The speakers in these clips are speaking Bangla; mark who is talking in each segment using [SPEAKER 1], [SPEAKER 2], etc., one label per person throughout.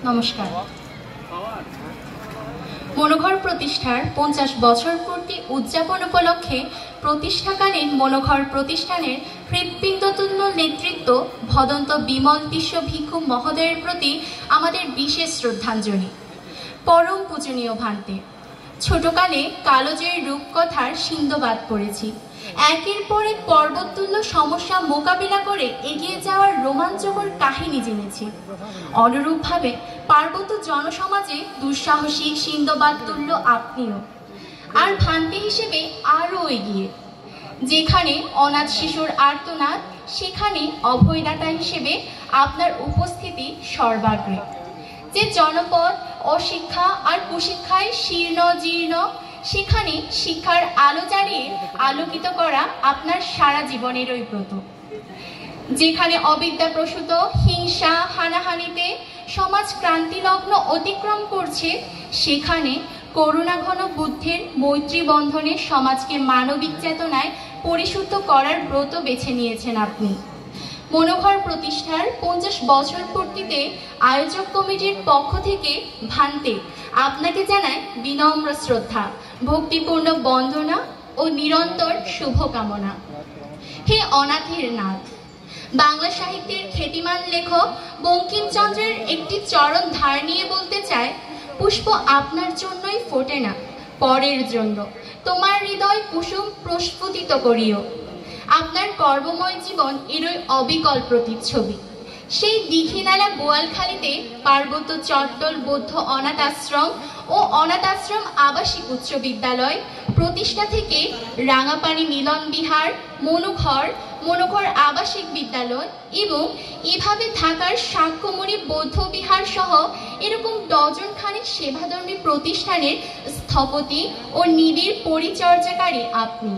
[SPEAKER 1] নমস্কার। মনোঘর প্রতিষ্ঠার 50 বছর পূর্তি উদযাপন উপলক্ষে প্রতিষ্ঠাকালীন মনোঘর প্রতিষ্ঠানের হৃৎপিণ্ডতুল্য নেতৃত্ব ভদন্ত বিমল বিশ্ব ভিক্ষু মহোদয়ের প্রতি আমাদের বিশেষ শ্রদ্ধাঞ্জলি। পরম পূজনীয় ভান্তে, ছোটকালে কালোজয়ের রূপকথার সিন্ধবাদ পড়েছি। একের পর এক পর্বততুল্য সমস্যা মোকাবিলা করে এগিয়ে যাওয়ার রোমাঞ্চকর কাহিনী জেনেছি। অনুরূপভাবে পার্বত্য জনসমাজে দুঃসাহসী সিন্ধবাদ তুল্য আপনিও, আর ভান্তে হিসেবে আরও এগিয়ে। যেখানে অনাথ শিশুর আর্তনাদ, সেখানে অভয়দাতা হিসেবে আপনার উপস্থিতি সর্বাগ্রে। যে জনপদ অশিক্ষা আর কুশিক্ষায় শীর্ণ জীর্ণ, সেখানে শিক্ষার আলো জ্বালিয়ে আলোকিত করা আপনার সারা জীবনেরই ব্রত। যেখানে অবিদ্যাপ্রসূত হিংসা হানাহানিতে সমাজ ক্রান্তিলগ্ন অতিক্রম করছে, সেখানে করুণাঘন বুদ্ধের মৈত্রী বন্ধনে সমাজকে মানবিক চেতনায় পরিশুদ্ধ করার ব্রত বেছে নিয়েছেন আপনি। মনোঘর প্রতিষ্ঠার 50 বছর পূর্তিতে আয়োজক কমিটির পক্ষ থেকে ভান্তে আপনাকে জানায় বিনম্র শ্রদ্ধা, ভক্তিপূর্ণ বন্দনা ও নিরন্তর শুভকামনা। হে অনাথের নাথ, বাংলা সাহিত্যের খ্যাতিমান লেখক বঙ্কিমচন্দ্রের একটি চরণ ধার নিয়ে বলতে চায়, পুষ্প আপনার জন্যই ফোটে না, পরের জন্য তোমার হৃদয় কুসুম প্রস্ফুটিত করিও। আপনার কর্মময় জীবন এরই অবিকল প্রতিচ্ছবি। সেই দীঘিনালা বোয়ালখালীতে পার্বত্য চট্টল বৌদ্ধ অনাথ আশ্রম ও অনাথ আশ্রম আবাসিক উচ্চ বিদ্যালয় প্রতিষ্ঠা থেকে রাঙাপানি মিলন বিহার, মনোঘর আবাসিক বিদ্যালয় এবং এভাবে ঢাকার শাক্যমুনি বৌদ্ধ বিহার সহ এরকম ডজন খানেক সেবাধর্মী প্রতিষ্ঠানের স্থপতি ও নিবিড় পরিচর্যাকারী আপনি।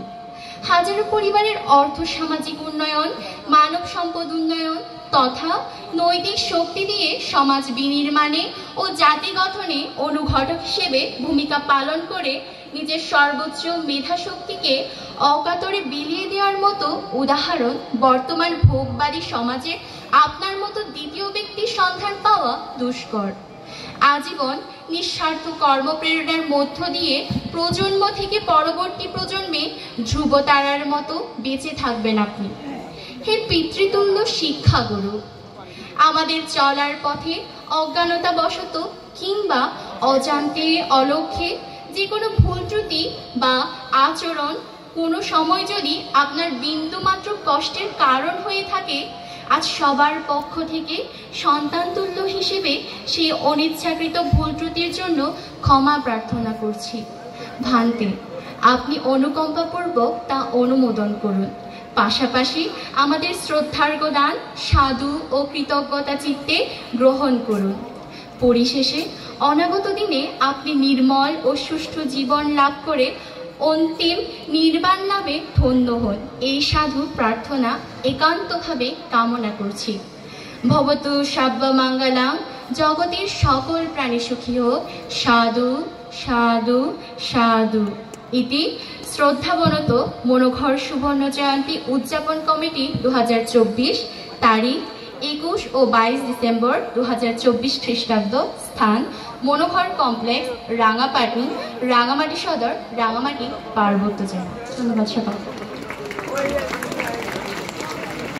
[SPEAKER 1] হাজারো পরিবারের অর্থ সামাজিক উন্নয়ন, মানব সম্পদ উন্নয়ন তথা নৈতিক শক্তি দিয়ে সমাজ বিনির্মাণে ও জাতি গঠনে অনুঘটক হিসেবে ভূমিকা পালন করে নিজের সর্বোচ্চ মেধাশক্তিকে অকাতরে বিলিয়ে দেওয়ার মতো উদাহরণ বর্তমান ভোগবাদী সমাজে আপনার মতো দ্বিতীয় ব্যক্তির সন্ধান পাওয়া দুষ্কর। আজীবন নিঃস্বার্থ কর্মপ্রেরণার মধ্য দিয়ে প্রজন্ম থেকে পরবর্তী প্রজন্মে ধ্রুবতারার মতো বেঁচে থাকবেন আপনি। হে পিতৃতুল্য শিক্ষাগুরু, আমাদের চলার পথে অজ্ঞানতাবশত কিংবা অজান্তে অলক্ষ্যে যে কোনো ভুল ত্রুটি বা আচরণ কোনো সময় যদি আপনার বিন্দুমাত্র কষ্টের কারণ হয়ে থাকে, আজ সবার পক্ষ থেকে সন্তানতুল্য হিসেবে সেই অনিচ্ছাকৃত ভুল ত্রুটির জন্য ক্ষমা প্রার্থনা করছি। ভান্তে, আপনি অনুকম্পাপূর্বক তা অনুমোদন করুন। পাশাপাশি আমাদের শ্রদ্ধার্ঘ দান সাধু ও কৃতজ্ঞতা চিত্তে গ্রহণ করুন। পরিশেষে অনাগত দিনে আপনি নির্মল ও সুষ্ঠু জীবন লাভ করে অন্তিম নির্বাণ লাভে ধন্য হন, এই সাধু প্রার্থনা একান্তভাবে কামনা করছি। ভবতু সর্বমঙ্গলং, জগতের সকল প্রাণী সুখী হোক। সাধু সাধু সাধু। ইতি শ্রদ্ধাবনত মনোঘর সুবর্ণ জয়ন্তী উদযাপন কমিটি 2024, তারিখ 21 ও 22 ডিসেম্বর 2024 খ্রিস্টাব্দ। স্থান মনোঘর কমপ্লেক্স, রাঙামাটি সদর, রাঙামাটি, পার্বত্য জেলা। ধন্যবাদ সবাই।